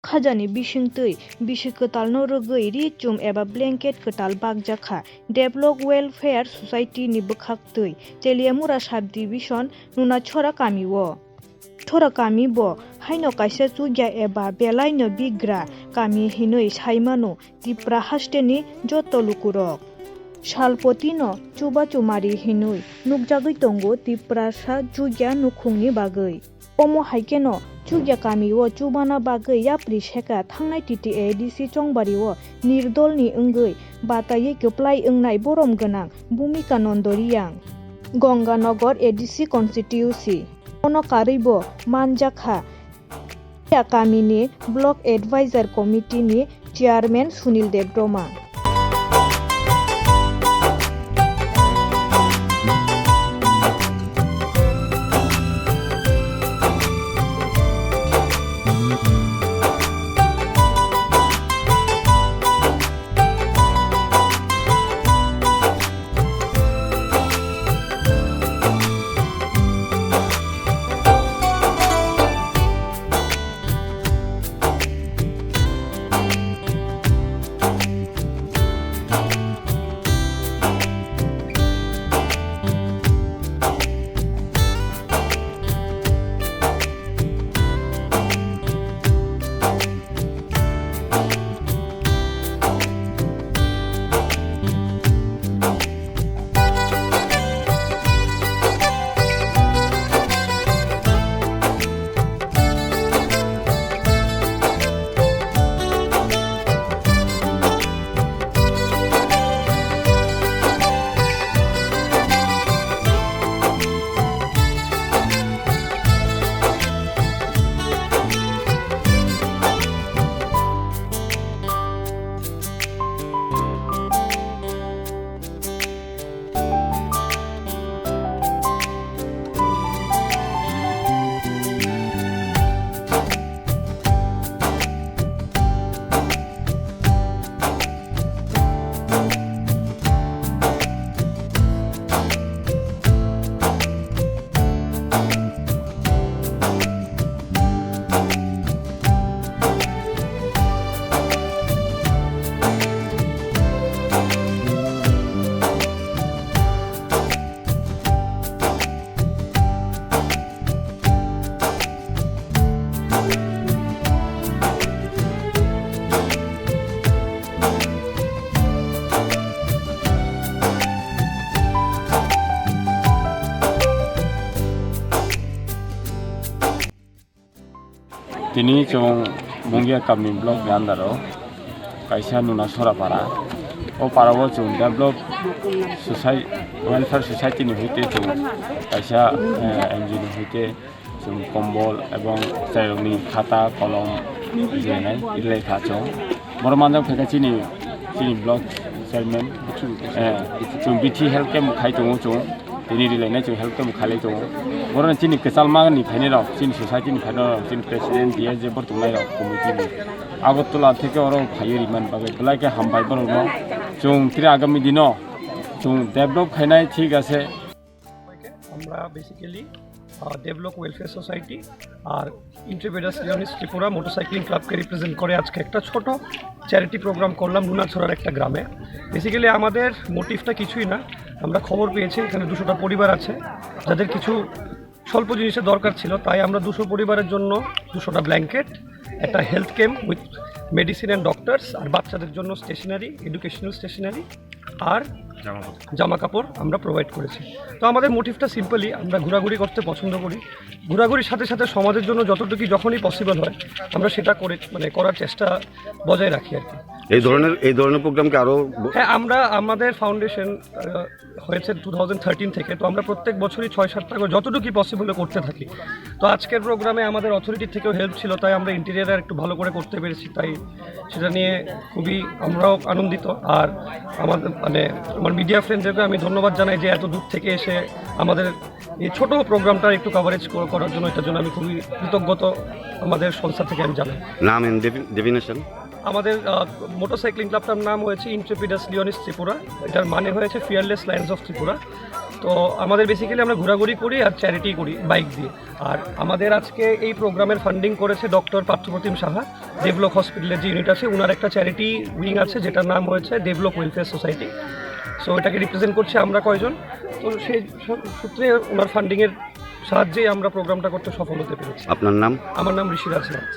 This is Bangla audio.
Khajani bisingtui bisi ketalno rogui richum eba blanket ketal bakjakha Develop Welfare Society ni bwkhaktui Teliamura Subdivision Nunachora Kamiwo. Thora kami bo haino kaisa chugya eba belaino bigra kami hinui saimano tipra hasteni joto lukurok. Salpotino chuba chumari hinui nukjagui tongo tipra sa chugya nukhungni bagui. Omo haikeno chugya kami wo chubana bagui yapri seka thangnai titi ADC chongbari wo nirdolni ungui bataye keplai ungnai borom ganang Bhumika Nondoriyang Ganganagar ADC constituency ono karibo manjakha ya kamini block advisor committee ni chairman Sunil Debdoma. Tini chung mungia kami blog gandaro kaisa nuna Sorapara o parawo chung Develop Society Welfare Society ni hoite chung kaisa NGO ni hoite chung kombol ebong chaironi khata kolom jenai ilai kha chung mormanjak pheka chini blog chairman chung BT health camp khai chung tini rilai chung health camp khalai chung borona chini kesalma ni phaine rok chini society ni phaine rok chini president dia je bortunai rok committee ni Agartala theke oro phaiye riman bagai blai ke hambai borno chung tira agami dino chung develop khainai thik ase আমরা বেসিক্যালি ডেভেলপ ওয়েলফেয়ার সোসাইটি আর ইন্টারপ্রেনার্স ইউনিয়ন ত্রিপুরা মোটরসাইক্লিং ক্লাবকে রিপ্রেজেন্ট করে আজকে একটা ছোট চ্যারিটি প্রোগ্রাম করলাম নুনাছড়ার একটা গ্রামে। বেসিক্যালি আমাদের মোটিভটা কিছুই না, আমরা খবর পেয়েছি এখানে 200টা পরিবার আছে যাদের কিছু স্বল্প জিনিসের দরকার ছিল, তাই আমরা 200 পরিবারের জন্য 200টা ব্ল্যাঙ্কেট, একটা health camp with medicine and doctors আর বাচ্চাদের জন্য স্টেশনারি এডুকেশনাল স্টেশনারি আর জামা কাপড় আমরা প্রোভাইড করেছি। তো আমাদের মোটিভটা সিম্পলি, আমরা ঘোরাঘুরি করতে পছন্দ করি, ঘোরাঘুরির সাথে সাথে সমাজের জন্য যতটুকু যখনই পসিবল হয় আমরা সেটা করে করার চেষ্টা বজায় রাখি আর কি। এই ধরনের প্রোগ্রামকে আরো হ্যাঁ, আমরা আমাদের ফাউন্ডেশন হয়েছে 2013 থেকে, তো আমরা প্রত্যেক বছরই 6-7টা করে যতটুকু পসিবল করতে থাকি। তো আজকের প্রোগ্রামে আমাদের অথরিটি থেকেও হেল্প ছিল, তাই আমরা ইন্টেরিয়ার একটু ভালো করে করতে পেরেছি, তাই সেটা নিয়ে খুবই আমরাও আনন্দিত। আর আমাদের আমার মিডিয়া ফ্রেন্ডদেরকে আমি ধন্যবাদ জানাই যে এত দূর থেকে এসে আমাদের এই ছোট প্রোগ্রামটা একটু কভারেজ করার জন্য, এটার জন্য আমি খুবই কৃতজ্ঞত আমাদের সংস্থা থেকে আমি জানাই। নাম এন্ড ডেফিনেশন আমাদের মোটরসাইক্লিং ক্লাবটার নাম হয়েছে ইন্টারপ্রেনার্স লিওনিস ত্রিপুরা, এটার মানে হয়েছে ফিয়ারলেস লায়ন্স অফ ত্রিপুরা। তো আমাদের বেসিক্যালি আমরা ঘোরাঘুরি করি আর চ্যারিটি করি বাইক দিয়ে। আর আমাদের আজকে এই প্রোগ্রামের ফান্ডিং করেছে ডক্টর পার্থপ্রতিম সাহা, দেবলোক হসপিটালের যে ইউনিট আছে, ওনার একটা চ্যারিটি উইং আছে যেটার নাম হয়েছে দেবলোক ওয়েলফেয়ার সোসাইটি। সো এটাকে রিপ্রেজেন্ট করছে আমরা কয়জন। তো সেই সূত্রে ওনার ফান্ডিংয়ের সাহায্যে আমরা প্রোগ্রামটা করতে সফল হতে পেরেছি। আপনার নাম? আমার নাম ঋষিরাজ নাথ।